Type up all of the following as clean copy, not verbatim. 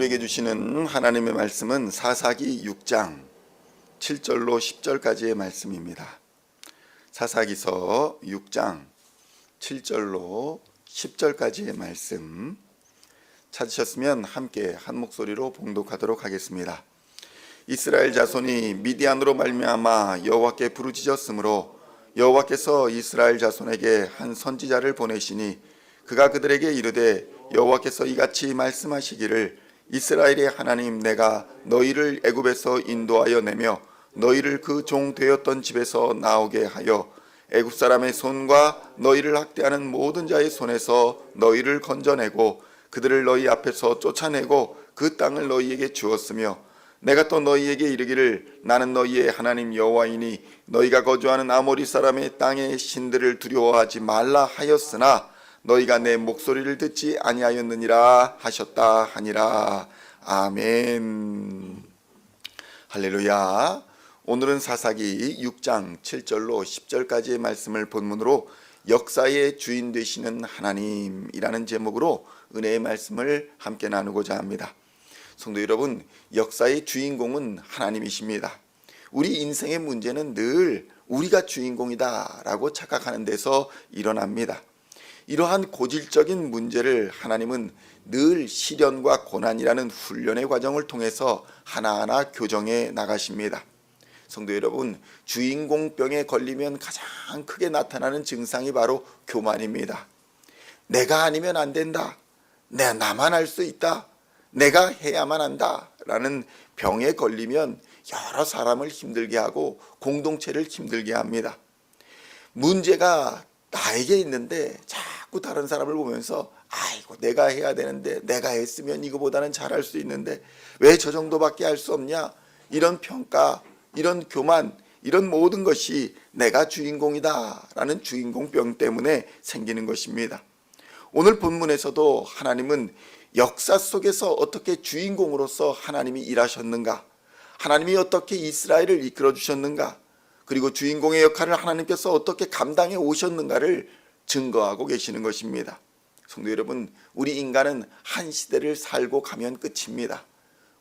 우리에게 주시는 하나님의 말씀은 사사기 6장 7절로 10절까지의 말씀입니다. 사사기서 6장 7절로 10절까지의 말씀 찾으셨으면 함께 한 목소리로 봉독하도록 하겠습니다. 이스라엘 자손이 미디안으로 말미암아 여호와께 부르짖었으므로 여호와께서 이스라엘 자손에게 한 선지자를 보내시니 그가 그들에게 이르되 여호와께서 이같이 말씀하시기를 이스라엘의 하나님 내가 너희를 애굽에서 인도하여 내며 너희를 그 종 되었던 집에서 나오게 하여 애굽 사람의 손과 너희를 학대하는 모든 자의 손에서 너희를 건져내고 그들을 너희 앞에서 쫓아내고 그 땅을 너희에게 주었으며 내가 또 너희에게 이르기를 나는 너희의 하나님 여호와이니 너희가 거주하는 아모리 사람의 땅의 신들을 두려워하지 말라 하였으나 너희가 내 목소리를 듣지 아니하였느니라 하셨다 하니라. 아멘. 할렐루야. 오늘은 사사기 6장 7절로 10절까지의 말씀을 본문으로 역사의 주인 되시는 하나님이라는 제목으로 은혜의 말씀을 함께 나누고자 합니다. 성도 여러분, 역사의 주인공은 하나님이십니다. 우리 인생의 문제는 늘 우리가 주인공이다 라고 착각하는 데서 일어납니다. 이러한 고질적인 문제를 하나님은 늘 시련과 고난이라는 훈련의 과정을 통해서 하나하나 교정해 나가십니다. 성도 여러분, 주인공병에 걸리면 가장 크게 나타나는 증상이 바로 교만입니다. 내가 아니면 안 된다. 나만 할 수 있다. 내가 해야만 한다. 라는 병에 걸리면 여러 사람을 힘들게 하고 공동체를 힘들게 합니다. 문제가 나에게 있는데 자꾸 다른 사람을 보면서 아이고 내가 해야 되는데 내가 했으면 이거보다는 잘할 수 있는데 왜 저 정도밖에 할 수 없냐, 이런 평가, 이런 교만, 이런 모든 것이 내가 주인공이다 라는 주인공병 때문에 생기는 것입니다. 오늘 본문에서도 하나님은 역사 속에서 어떻게 주인공으로서 하나님이 일하셨는가, 하나님이 어떻게 이스라엘을 이끌어 주셨는가, 그리고 주인공의 역할을 하나님께서 어떻게 감당해 오셨는가를 증거하고 계시는 것입니다. 성도 여러분, 우리 인간은 한 시대를 살고 가면 끝입니다.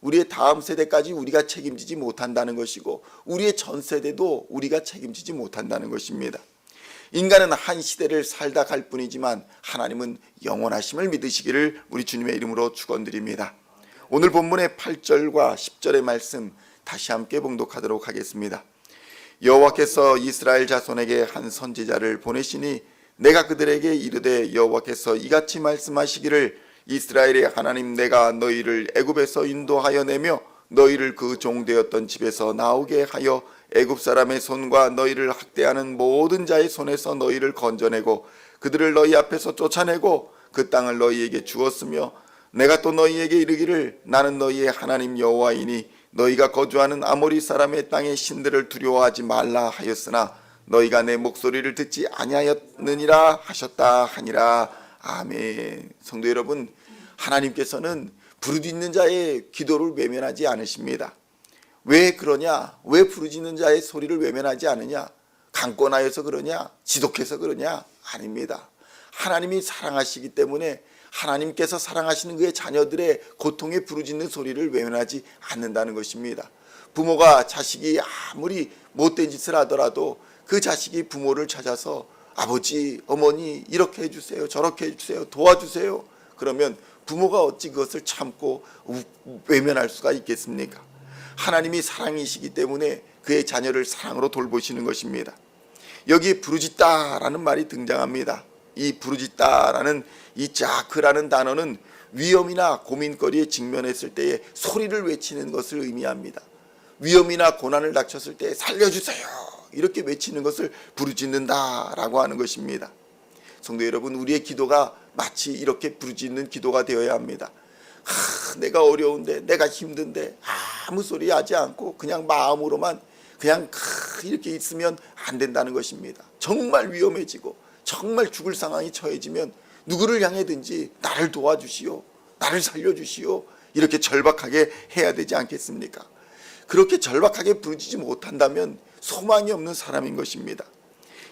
우리의 다음 세대까지 우리가 책임지지 못한다는 것이고 우리의 전 세대도 우리가 책임지지 못한다는 것입니다. 인간은 한 시대를 살다 갈 뿐이지만 하나님은 영원하심을 믿으시기를 우리 주님의 이름으로 축원드립니다. 오늘 본문의 8절과 10절의 말씀 다시 함께 봉독하도록 하겠습니다. 여호와께서 이스라엘 자손에게 한 선지자를 보내시니 내가 그들에게 이르되 여호와께서 이같이 말씀하시기를 이스라엘의 하나님 내가 너희를 애굽에서 인도하여 내며 너희를 그 종 되었던 집에서 나오게 하여 애굽 사람의 손과 너희를 학대하는 모든 자의 손에서 너희를 건져내고 그들을 너희 앞에서 쫓아내고 그 땅을 너희에게 주었으며 내가 또 너희에게 이르기를 나는 너희의 하나님 여호와이니 너희가 거주하는 아모리 사람의 땅의 신들을 두려워하지 말라 하였으나 너희가 내 목소리를 듣지 아니하였느니라 하셨다 하니라. 아멘. 성도 여러분, 하나님께서는 부르짖는 자의 기도를 외면하지 않으십니다. 왜 그러냐? 왜 부르짖는 자의 소리를 외면하지 않느냐? 강권하여서 그러냐? 지독해서 그러냐? 아닙니다. 하나님이 사랑하시기 때문에 하나님께서 사랑하시는 그의 자녀들의 고통에 부르짖는 소리를 외면하지 않는다는 것입니다. 부모가 자식이 아무리 못된 짓을 하더라도 그 자식이 부모를 찾아서 아버지, 어머니 이렇게 해주세요, 저렇게 해주세요, 도와주세요. 그러면 부모가 어찌 그것을 참고 외면할 수가 있겠습니까? 하나님이 사랑이시기 때문에 그의 자녀를 사랑으로 돌보시는 것입니다. 여기에 부르짖다라는 말이 등장합니다. 이 부르짖다라는 이 자크라는 단어는 위험이나 고민거리에 직면했을 때에 소리를 외치는 것을 의미합니다. 위험이나 고난을 닥쳤을 때 살려주세요 이렇게 외치는 것을 부르짖는다라고 하는 것입니다. 성도 여러분, 우리의 기도가 마치 이렇게 부르짖는 기도가 되어야 합니다. 내가 어려운데, 내가 힘든데 아무 소리 하지 않고 그냥 마음으로만 그냥 이렇게 있으면 안 된다는 것입니다. 정말 위험해지고 정말 죽을 상황이 처해지면 누구를 향해든지 나를 도와주시오, 나를 살려주시오 이렇게 절박하게 해야 되지 않겠습니까? 그렇게 절박하게 부르짖지 못한다면 소망이 없는 사람인 것입니다.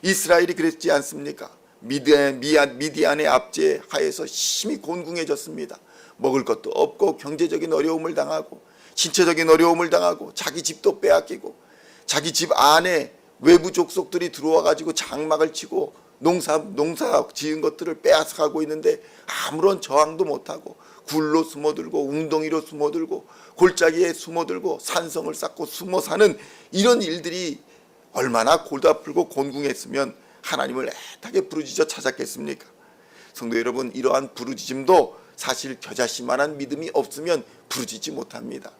이스라엘이 그랬지 않습니까? 미디안의 압제 하에서 심히 곤궁해졌습니다. 먹을 것도 없고 경제적인 어려움을 당하고 신체적인 어려움을 당하고 자기 집도 빼앗기고 자기 집 안에 외부 족속들이 들어와 가지고 장막을 치고 농사 지은 것들을 빼앗아가고 있는데 아무런 저항도 못하고 굴로 숨어들고 웅덩이로 숨어들고 골짜기에 숨어들고 산성을 쌓고 숨어 사는 이런 일들이 얼마나 골다풀고 곤궁했으면 하나님을 애타게 부르짖어 찾았겠습니까? 성도 여러분, 이러한 부르짖음도 사실 겨자씨만한 믿음이 없으면 부르짖지 못합니다.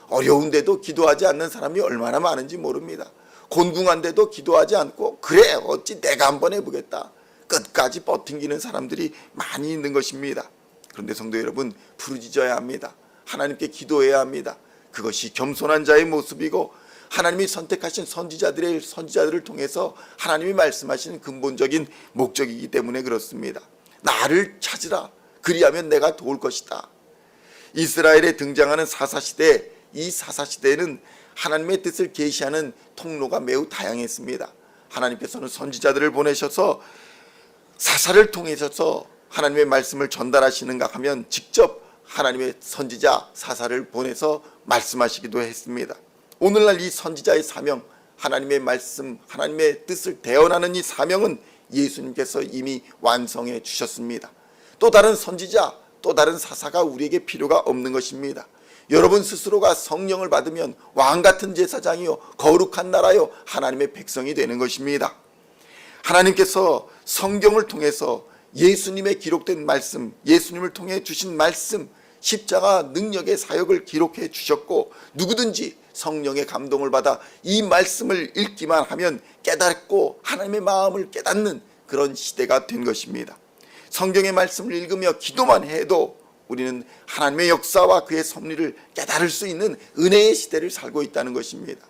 어려운데도 기도하지 않는 사람이 얼마나 많은지 모릅니다. 곤궁한데도 기도하지 않고 그래 어찌 내가 한번 해보겠다 끝까지 버팅기는 사람들이 많이 있는 것입니다. 그런데 성도 여러분, 부르짖어야 합니다. 하나님께 기도해야 합니다. 그것이 겸손한 자의 모습이고 하나님이 선택하신 선지자들을 통해서 하나님이 말씀하시는 근본적인 목적이기 때문에 그렇습니다. 나를 찾으라, 그리하면 내가 도울 것이다. 이스라엘에 등장하는 사사시대, 이 사사시대에는 하나님의 뜻을 계시하는 통로가 매우 다양했습니다. 하나님께서는 선지자들을 보내셔서 사사를 통해서 하나님의 말씀을 전달하시는가 하면 직접 하나님의 선지자 사사를 보내서 말씀하시기도 했습니다. 오늘날 이 선지자의 사명, 하나님의 말씀, 하나님의 뜻을 대언하는 이 사명은 예수님께서 이미 완성해 주셨습니다. 또 다른 선지자, 또 다른 사사가 우리에게 필요가 없는 것입니다. 여러분 스스로가 성령을 받으면 왕같은 제사장이요 거룩한 나라요 하나님의 백성이 되는 것입니다. 하나님께서 성경을 통해서 예수님의 기록된 말씀, 예수님을 통해 주신 말씀, 십자가 능력의 사역을 기록해 주셨고 누구든지 성령의 감동을 받아 이 말씀을 읽기만 하면 깨닫고 하나님의 마음을 깨닫는 그런 시대가 된 것입니다. 성경의 말씀을 읽으며 기도만 해도 우리는 하나님의 역사와 그의 섭리를 깨달을 수 있는 은혜의 시대를 살고 있다는 것입니다.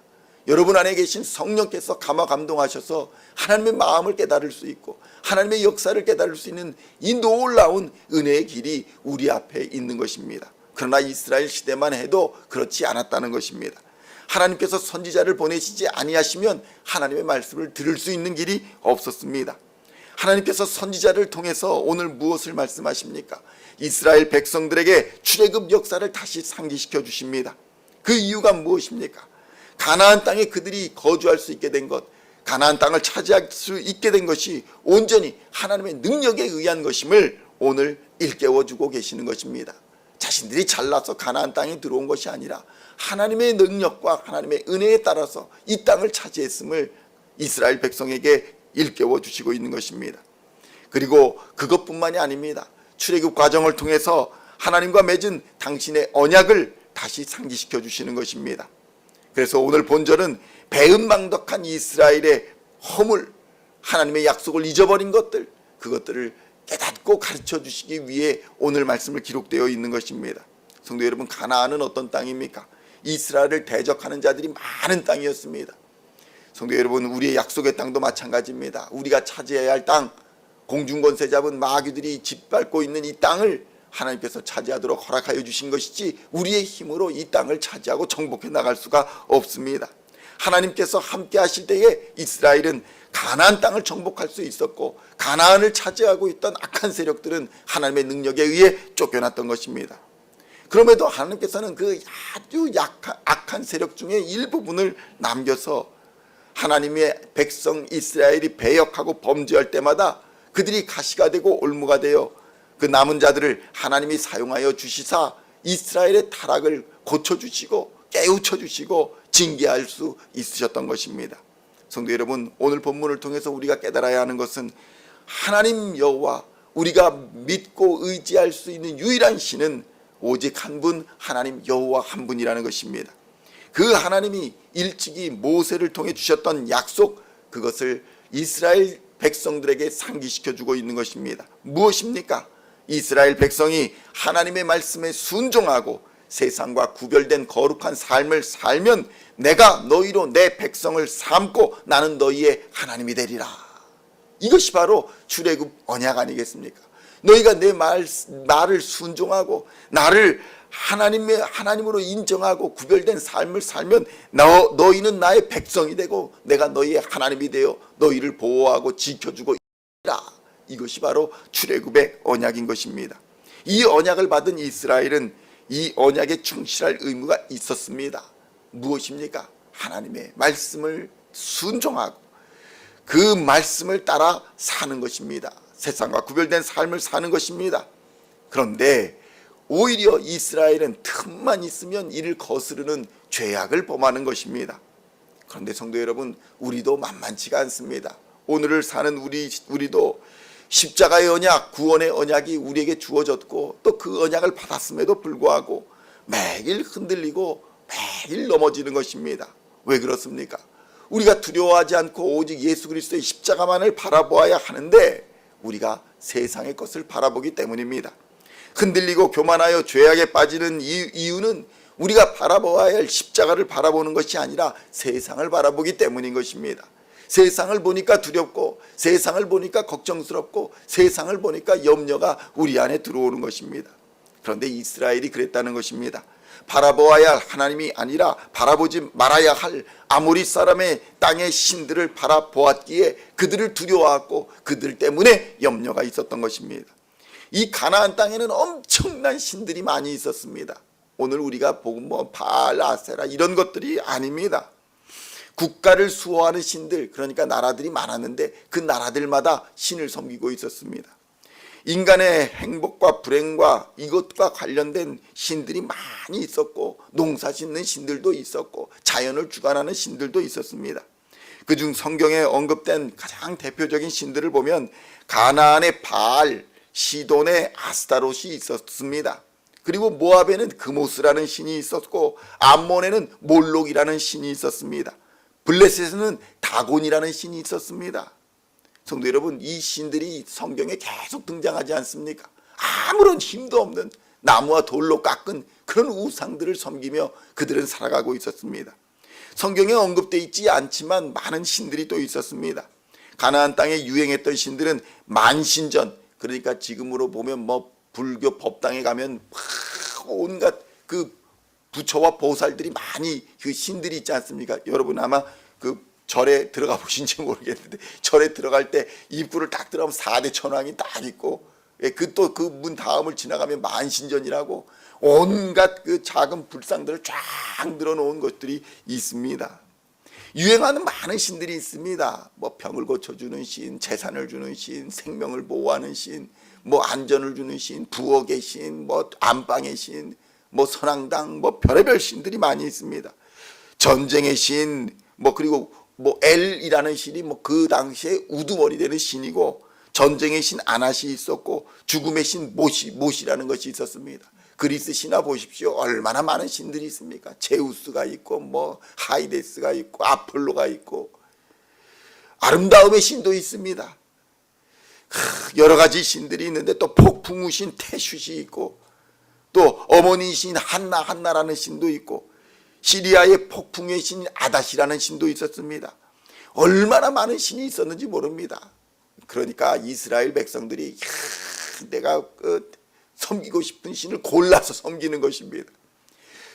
여러분 안에 계신 성령께서 감화 감동하셔서 하나님의 마음을 깨달을 수 있고 하나님의 역사를 깨달을 수 있는 이 놀라운 은혜의 길이 우리 앞에 있는 것입니다. 그러나 이스라엘 시대만 해도 그렇지 않았다는 것입니다. 하나님께서 선지자를 보내시지 아니하시면 하나님의 말씀을 들을 수 있는 길이 없었습니다. 하나님께서 선지자를 통해서 오늘 무엇을 말씀하십니까? 이스라엘 백성들에게 출애굽 역사를 다시 상기시켜 주십니다. 그 이유가 무엇입니까? 가나안 땅에 그들이 거주할 수 있게 된 것, 가나안 땅을 차지할 수 있게 된 것이 온전히 하나님의 능력에 의한 것임을 오늘 일깨워주고 계시는 것입니다. 자신들이 잘나서 가나안 땅에 들어온 것이 아니라 하나님의 능력과 하나님의 은혜에 따라서 이 땅을 차지했음을 이스라엘 백성에게 일깨워 주시고 있는 것입니다. 그리고 그것뿐만이 아닙니다. 출애굽 과정을 통해서 하나님과 맺은 당신의 언약을 다시 상기시켜 주시는 것입니다. 그래서 오늘 본절은 배은망덕한 이스라엘의 허물, 하나님의 약속을 잊어버린 것들, 그것들을 깨닫고 가르쳐 주시기 위해 오늘 말씀을 기록되어 있는 것입니다. 성도 여러분, 가나안은 어떤 땅입니까? 이스라엘을 대적하는 자들이 많은 땅이었습니다. 성도 여러분, 우리의 약속의 땅도 마찬가지입니다. 우리가 차지해야 할 땅, 공중권세 잡은 마귀들이 짓밟고 있는 이 땅을 하나님께서 차지하도록 허락하여 주신 것이지 우리의 힘으로 이 땅을 차지하고 정복해 나갈 수가 없습니다. 하나님께서 함께 하실 때에 이스라엘은 가나안 땅을 정복할 수 있었고 가나안을 차지하고 있던 악한 세력들은 하나님의 능력에 의해 쫓겨났던 것입니다. 그럼에도 하나님께서는 그 아주 악한 세력 중에 일부분을 남겨서 하나님의 백성 이스라엘이 배역하고 범죄할 때마다 그들이 가시가 되고 올무가 되어 그 남은 자들을 하나님이 사용하여 주시사 이스라엘의 타락을 고쳐주시고 깨우쳐주시고 징계할 수 있으셨던 것입니다. 성도 여러분, 오늘 본문을 통해서 우리가 깨달아야 하는 것은 하나님 여호와, 우리가 믿고 의지할 수 있는 유일한 신은 오직 한 분, 하나님 여호와 한 분이라는 것입니다. 그 하나님이 일찍이 모세를 통해 주셨던 약속, 그것을 이스라엘 백성들에게 상기시켜주고 있는 것입니다. 무엇입니까? 이스라엘 백성이 하나님의 말씀에 순종하고 세상과 구별된 거룩한 삶을 살면 내가 너희로 내 백성을 삼고 나는 너희의 하나님이 되리라. 이것이 바로 출애굽 언약 아니겠습니까? 너희가 내 말을 순종하고 나를 하나님으로 인정하고 구별된 삶을 살면 너희는 나의 백성이 되고 내가 너희의 하나님이 되어 너희를 보호하고 지켜주고 있다. 이것이 바로 출애굽의 언약인 것입니다. 이 언약을 받은 이스라엘은 이 언약에 충실할 의무가 있었습니다. 무엇입니까? 하나님의 말씀을 순종하고 그 말씀을 따라 사는 것입니다. 세상과 구별된 삶을 사는 것입니다. 그런데 오히려 이스라엘은 틈만 있으면 이를 거스르는 죄악을 범하는 것입니다. 그런데 성도 여러분, 우리도 만만치가 않습니다. 오늘을 사는 우리도 십자가의 언약, 구원의 언약이 우리에게 주어졌고 또 그 언약을 받았음에도 불구하고 매일 흔들리고 매일 넘어지는 것입니다. 왜 그렇습니까? 우리가 두려워하지 않고 오직 예수 그리스도의 십자가만을 바라보아야 하는데 우리가 세상의 것을 바라보기 때문입니다. 흔들리고 교만하여 죄악에 빠지는 이유는 우리가 바라보아야 할 십자가를 바라보는 것이 아니라 세상을 바라보기 때문인 것입니다. 세상을 보니까 두렵고 세상을 보니까 걱정스럽고 세상을 보니까 염려가 우리 안에 들어오는 것입니다. 그런데 이스라엘이 그랬다는 것입니다. 바라보아야 할 하나님이 아니라 바라보지 말아야 할 아모리 사람의 땅의 신들을 바라보았기에 그들을 두려워하고 그들 때문에 염려가 있었던 것입니다. 이 가나안 땅에는 엄청난 신들이 많이 있었습니다. 오늘 우리가 보면 바알, 아세라 이런 것들이 아닙니다. 국가를 수호하는 신들, 그러니까 나라들이 많았는데 그 나라들마다 신을 섬기고 있었습니다. 인간의 행복과 불행과 이것과 관련된 신들이 많이 있었고 농사 짓는 신들도 있었고 자연을 주관하는 신들도 있었습니다. 그중 성경에 언급된 가장 대표적인 신들을 보면 가나안의 바알, 시돈의 아스타롯이 있었습니다. 그리고 모압에는 그모스라는 신이 있었고 암몬에는 몰록이라는 신이 있었습니다. 블레셋에는 다곤이라는 신이 있었습니다. 성도 여러분, 이 신들이 성경에 계속 등장하지 않습니까? 아무런 힘도 없는 나무와 돌로 깎은 그런 우상들을 섬기며 그들은 살아가고 있었습니다. 성경에 언급되어 있지 않지만 많은 신들이 또 있었습니다. 가나안 땅에 유행했던 신들은 만신전, 그러니까 지금으로 보면 불교 법당에 가면 온갖 그 부처와 보살들이 많이 그 신들이 있지 않습니까? 여러분 아마 그 절에 들어가 보신지 모르겠는데 절에 들어갈 때 입구를 딱 들어가면 4대 천왕이 딱 있고 그 또 그 문 다음을 지나가면 만신전이라고 온갖 그 작은 불상들을 쫙 늘어놓은 것들이 있습니다. 유행하는 많은 신들이 있습니다. 병을 고쳐주는 신, 재산을 주는 신, 생명을 보호하는 신, 안전을 주는 신, 부엌의 신, 안방의 신, 선앙당, 별의별 신들이 많이 있습니다. 전쟁의 신, 그리고 엘이라는 신이 그 당시에 우두머리 되는 신이고, 전쟁의 신 아낫이 있었고, 죽음의 신 모시라는 것이 있었습니다. 그리스 신화 보십시오. 얼마나 많은 신들이 있습니까? 제우스가 있고, 하이데스가 있고, 아폴로가 있고, 아름다움의 신도 있습니다. 여러 가지 신들이 있는데 또 폭풍우 신 테슛이 있고, 또 어머니 신 한나라는 신도 있고, 시리아의 폭풍의 신 아닷이라는 신도 있었습니다. 얼마나 많은 신이 있었는지 모릅니다. 그러니까 이스라엘 백성들이 내가 섬기고 싶은 신을 골라서 섬기는 것입니다.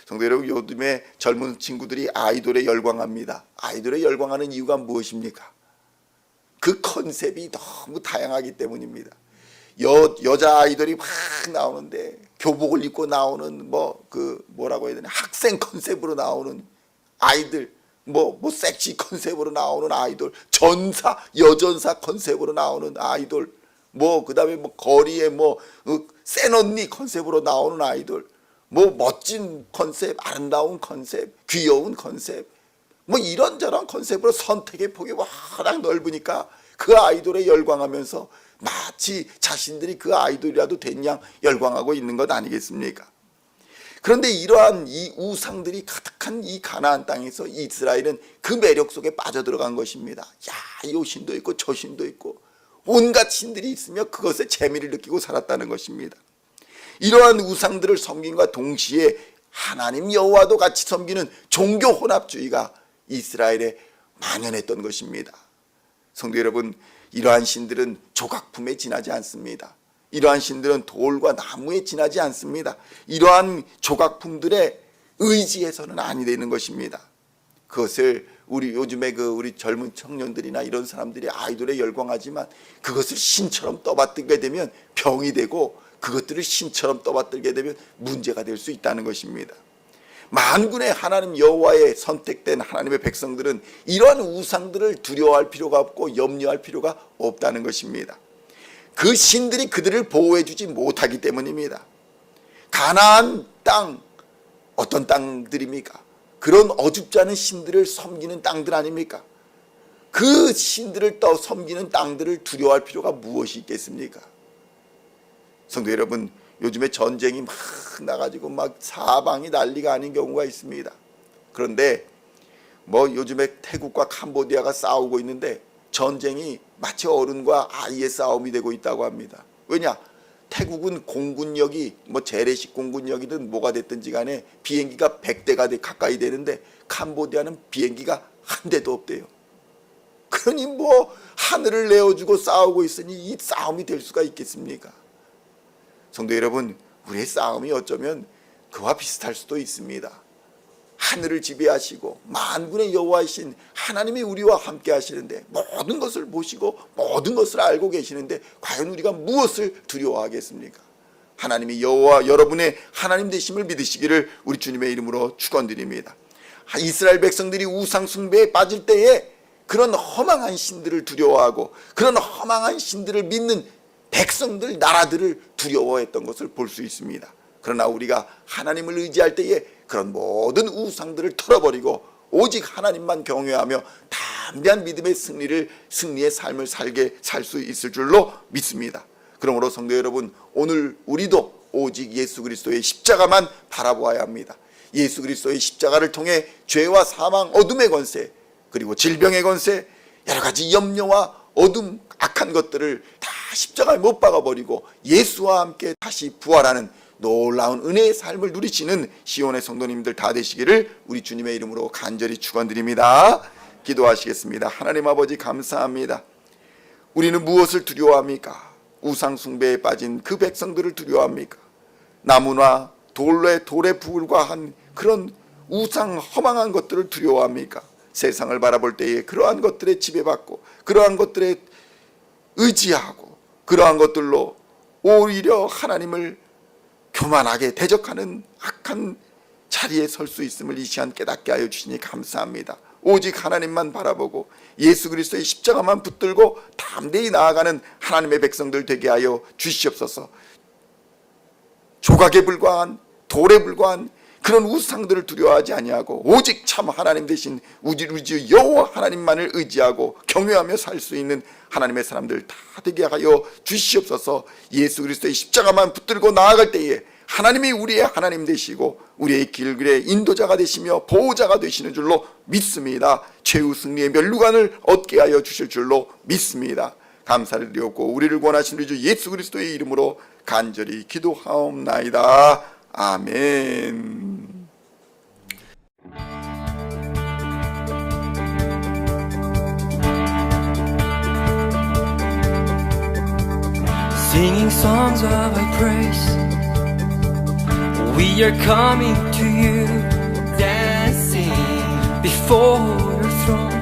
성도 여러분, 요즘에 젊은 친구들이 아이돌에 열광합니다. 아이돌에 열광하는 이유가 무엇입니까? 그 컨셉이 너무 다양하기 때문입니다. 여자 아이돌이 막 나오는데 교복을 입고 나오는 뭐라고 해야 되나, 학생 컨셉으로 나오는 아이들, 섹시 컨셉으로 나오는 아이돌, 여전사 컨셉으로 나오는 아이돌, 그다음에 거리에 센 언니 컨셉으로 나오는 아이돌, 멋진 컨셉, 아름다운 컨셉, 귀여운 컨셉, 이런저런 컨셉으로 선택의 폭이 워낙 넓으니까 그 아이돌에 열광하면서 마치 자신들이 그 아이돌이라도 된 양 열광하고 있는 것 아니겠습니까? 그런데 이러한 이 우상들이 가득한 이 가나안 땅에서 이스라엘은 그 매력 속에 빠져들어간 것입니다. 요 신도 있고 저 신도 있고 온갖 신들이 있으며 그것에 재미를 느끼고 살았다는 것입니다. 이러한 우상들을 섬김과 동시에 하나님 여호와도 같이 섬기는 종교 혼합주의가 이스라엘에 만연했던 것입니다. 성도 여러분, 이러한 신들은 조각품에 지나지 않습니다. 이러한 신들은 돌과 나무에 지나지 않습니다. 이러한 조각품들의 의지에서는 아니 되는 것입니다. 그것을 요즘에 우리 젊은 청년들이나 이런 사람들이 아이돌에 열광하지만 그것을 신처럼 떠받들게 되면 병이 되고 그것들을 신처럼 떠받들게 되면 문제가 될 수 있다는 것입니다. 만군의 하나님 여호와의 선택된 하나님의 백성들은 이러한 우상들을 두려워할 필요가 없고 염려할 필요가 없다는 것입니다. 그 신들이 그들을 보호해 주지 못하기 때문입니다. 가나안 땅, 어떤 땅들입니까? 그런 어줍지 않은 신들을 섬기는 땅들 아닙니까? 그 신들을 섬기는 땅들을 두려워할 필요가 무엇이 있겠습니까? 성도 여러분, 요즘에 전쟁이 막 나가지고 막 사방이 난리가 아닌 경우가 있습니다. 그런데 요즘에 태국과 캄보디아가 싸우고 있는데 전쟁이 마치 어른과 아이의 싸움이 되고 있다고 합니다. 왜냐? 태국은 공군력이 재래식 공군력이든 뭐가 됐든지 간에 비행기가 100대가 가까이 되는데 캄보디아는 비행기가 한 대도 없대요. 그러니 하늘을 내어주고 싸우고 있으니 이 싸움이 될 수가 있겠습니까? 성도 여러분, 우리의 싸움이 어쩌면 그와 비슷할 수도 있습니다. 하늘을 지배하시고 만군의 여호와이신 하나님이 우리와 함께 하시는데 모든 것을 보시고 모든 것을 알고 계시는데 과연 우리가 무엇을 두려워하겠습니까? 하나님이 여호와 여러분의 하나님 되심을 믿으시기를 우리 주님의 이름으로 축원드립니다. 이스라엘 백성들이 우상 숭배에 빠질 때에 그런 허망한 신들을 두려워하고 그런 허망한 신들을 믿는 백성들, 나라들을 두려워했던 것을 볼 수 있습니다. 그러나 우리가 하나님을 의지할 때에 그런 모든 우상들을 털어버리고 오직 하나님만 경외하며 담대한 믿음의 승리의 삶을 살 수 있을 줄로 믿습니다. 그러므로 성도 여러분, 오늘 우리도 오직 예수 그리스도의 십자가만 바라보아야 합니다. 예수 그리스도의 십자가를 통해 죄와 사망, 어둠의 권세, 그리고 질병의 권세, 여러 가지 염려와 어둠, 악한 것들을 다 십자가에 못 박아버리고 예수와 함께 다시 부활하는 놀라운 은혜의 삶을 누리시는 시온의 성도님들 다 되시기를 우리 주님의 이름으로 간절히 축원드립니다. 기도하시겠습니다. 하나님 아버지, 감사합니다. 우리는 무엇을 두려워합니까? 우상 숭배에 빠진 그 백성들을 두려워합니까? 나무나 돌에 불과한 그런 우상 허망한 것들을 두려워합니까? 세상을 바라볼 때에 그러한 것들에 지배받고 그러한 것들에 의지하고 그러한 것들로 오히려 하나님을 교만하게 대적하는 악한 자리에 설 수 있음을 이 시간 깨닫게 하여 주시니 감사합니다. 오직 하나님만 바라보고 예수 그리스도의 십자가만 붙들고 담대히 나아가는 하나님의 백성들 되게 하여 주시옵소서. 조각에 불과한, 돌에 불과한 그런 우상들을 두려워하지 아니하고 오직 참 하나님 되신 우리 주 여호와 하나님만을 의지하고 경외하며 살 수 있는 하나님의 사람들 다 되게 하여 주시옵소서. 예수 그리스도의 십자가만 붙들고 나아갈 때에 하나님이 우리의 하나님 되시고 우리의 길의 인도자가 되시며 보호자가 되시는 줄로 믿습니다. 최후 승리의 면류관을 얻게 하여 주실 줄로 믿습니다. 감사를 드리옵고 우리를 구원하신 우리 주 예수 그리스도의 이름으로 간절히 기도하옵나이다. 아멘. Singing songs of thy praise, we are coming to you, dancing before your throne.